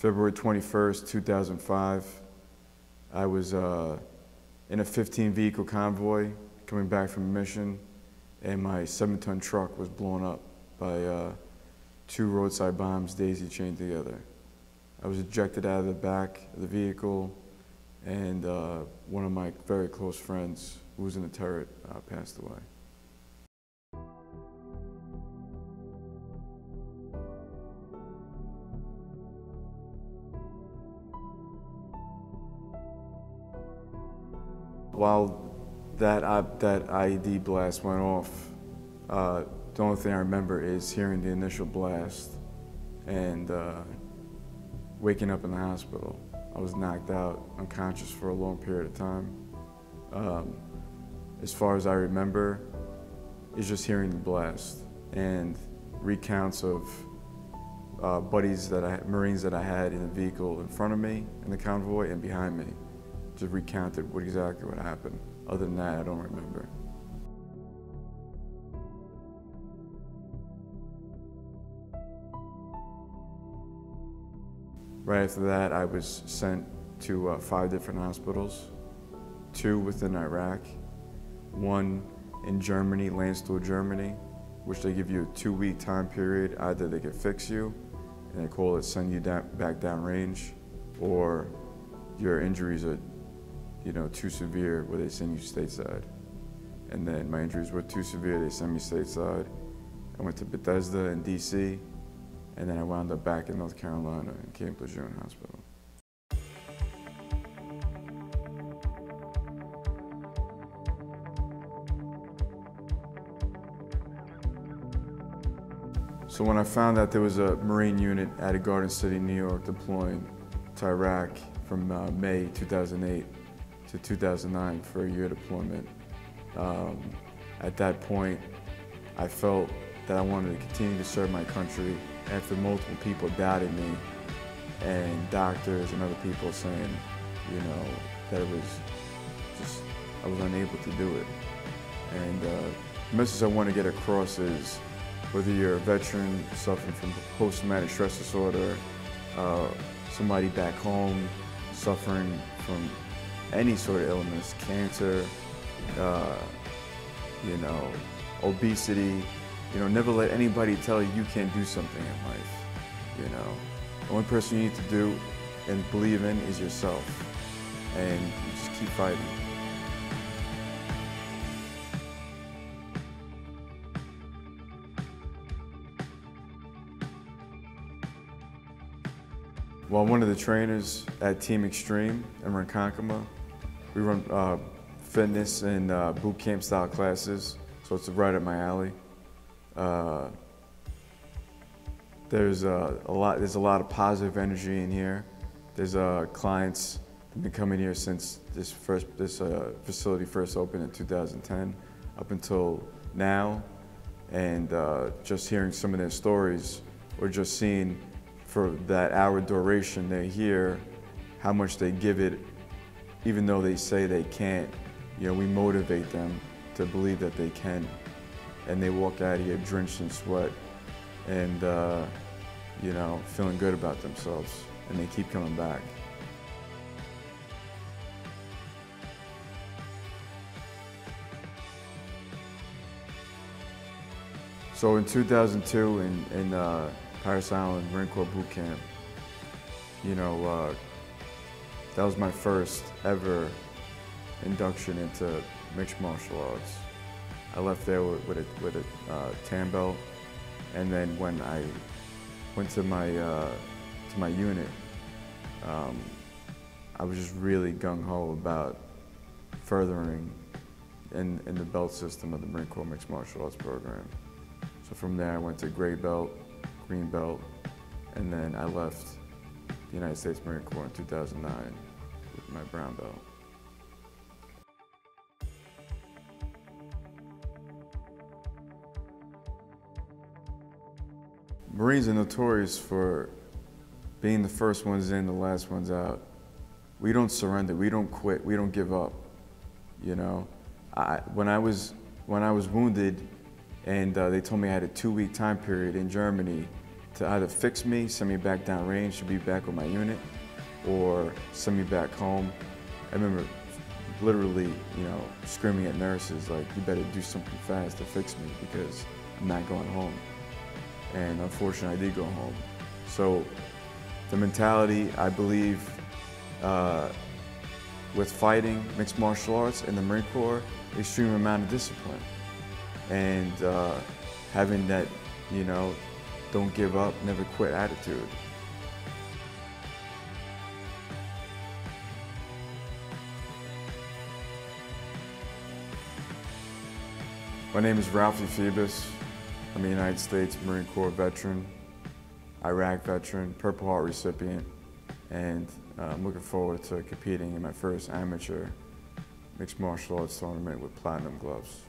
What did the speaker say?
February 21st, 2005. I was in a 15-vehicle convoy coming back from a mission, and my 7-ton truck was blown up by 2 roadside bombs daisy-chained together. I was ejected out of the back of the vehicle, and one of my very close friends who was in the turret passed away. While that IED blast went off, the only thing I remember is hearing the initial blast and waking up in the hospital. I was knocked out, unconscious for a long period of time. As far as I remember, it's just hearing the blast and recounts of Marines that I had in the vehicle in front of me, in the convoy, and behind me. Just recounted exactly what happened. Other than that, I don't remember. Right after that, I was sent to 5 different hospitals, 2 within Iraq, 1 in Germany, Landstuhl, Germany, which they give you a 2-week time period. Either they can fix you, and they call it send you back down range, or your injuries are too severe where they send you stateside. And then my injuries were too severe, they sent me stateside. I went to Bethesda in DC, and then I wound up back in North Carolina in Camp Lejeune Hospital. So when I found out there was a Marine unit out of Garden City, New York, deploying to Iraq from May 2008 to 2009 for a year deployment, at that point, I felt that I wanted to continue to serve my country after multiple people doubted me, and doctors and other people saying, that it was just, I was unable to do it. And the message I want to get across is, whether you're a veteran suffering from post-traumatic stress disorder, somebody back home suffering from any sort of illness, cancer, obesity, never let anybody tell you you can't do something in life. The only person you need to do and believe in is yourself, and you just keep fighting. Well, one of the trainers at Team Extreme in Ronkonkoma, we run fitness and boot camp style classes, so it's right up my alley. There's a lot of positive energy in here. There's clients who've been coming here since this facility first opened in 2010 up until now, and just hearing some of their stories, or just seeing for that hour duration they're here, how much they give it, even though they say they can't. We motivate them to believe that they can, and they walk out of here drenched in sweat and feeling good about themselves, and they keep coming back. So in 2002 in Paris Island Marine Corps boot camp, that was my first ever induction into mixed martial arts. I left there with a tan belt, and then when I went to my unit, I was just really gung-ho about furthering in the belt system of the Marine Corps Mixed Martial Arts program. So from there I went to gray belt, green belt, and then I left the United States Marine Corps in 2009 with my brown belt. Marines are notorious for being the first ones in, the last ones out. We don't surrender, we don't quit, we don't give up. When I was wounded, and they told me I had a 2-week time period in Germany to either fix me, send me back downrange to be back with my unit, or send me back home. I remember literally, screaming at nurses like, you better do something fast to fix me because I'm not going home. And unfortunately, I did go home. So the mentality, I believe, with fighting, mixed martial arts, and the Marine Corps, extreme amount of discipline. And having that, don't give up, never quit attitude. My name is Ralphie Febus. I'm a United States Marine Corps veteran, Iraq veteran, Purple Heart recipient, and I'm looking forward to competing in my first amateur mixed martial arts tournament with Platinum Gloves.